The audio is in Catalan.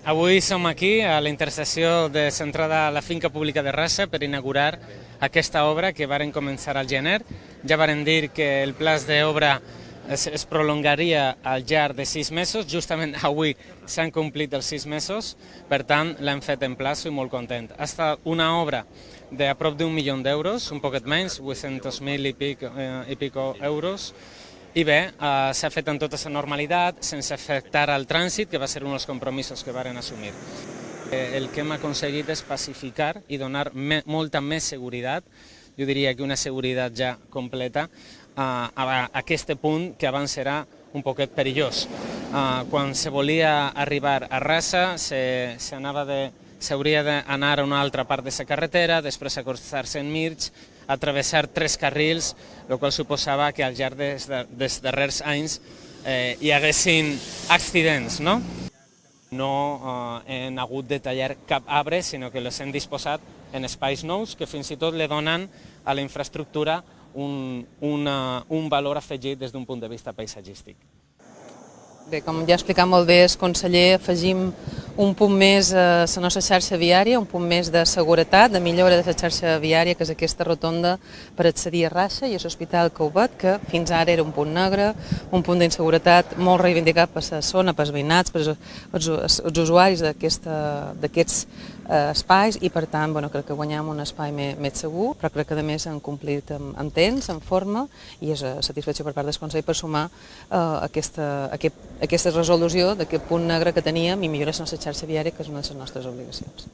Avui som aquí a la intersecció de centrada a la finca pública de Rassa per inaugurar aquesta obra que varen començar al gener. Ja varen dir que el pla d'obra es prolongaria al llarg de 6 mesos, justament avui s'han complit els 6 mesos, per tant l'hem fet en plaç i molt content. Ha estat una obra de prop d'1 milió d'euros, un poquet menys, 800.000 i pico euros, i bé, s'ha fet en tota la normalitat, sense afectar el trànsit, que va ser un dels compromisos que varen assumir. El que hem aconseguit és pacificar i donar molta més seguretat, jo diria que una seguretat ja completa, a aquest punt que abans era un poquet perillós. Quan se volia arribar a Rassa s'hauria d'anar a una altra part de la carretera, després acostar-se en mig, atravessar 3 carrils, el qual suposava que al llarg dels darrers anys hi haguessin accidents, no? No hem hagut de tallar cap arbre, sinó que els hem disposat en espais nous que fins i tot li donen a la infraestructura un valor afegit des d'un punt de vista paisatgístic. Bé, com ja ha explicat molt bé el conseller, afegim un punt més a la nostra xarxa viària, un punt més de seguretat, de millora de la xarxa viària, que és aquesta rotonda per accedir a Rassa i a l'Hospital Cauvet, que fins ara era un punt negre, un punt d'inseguretat molt reivindicat per la zona, pels veïnats, pels usuaris d'aquests espais, i per tant crec que guanyem un espai més segur, però crec que a més han complit amb temps, amb forma, i és satisfacció per part del Consell per sumar aquesta resolució d'aquest punt negre que teníem i millorar la nostra xarxa viària, que és una de les nostres obligacions.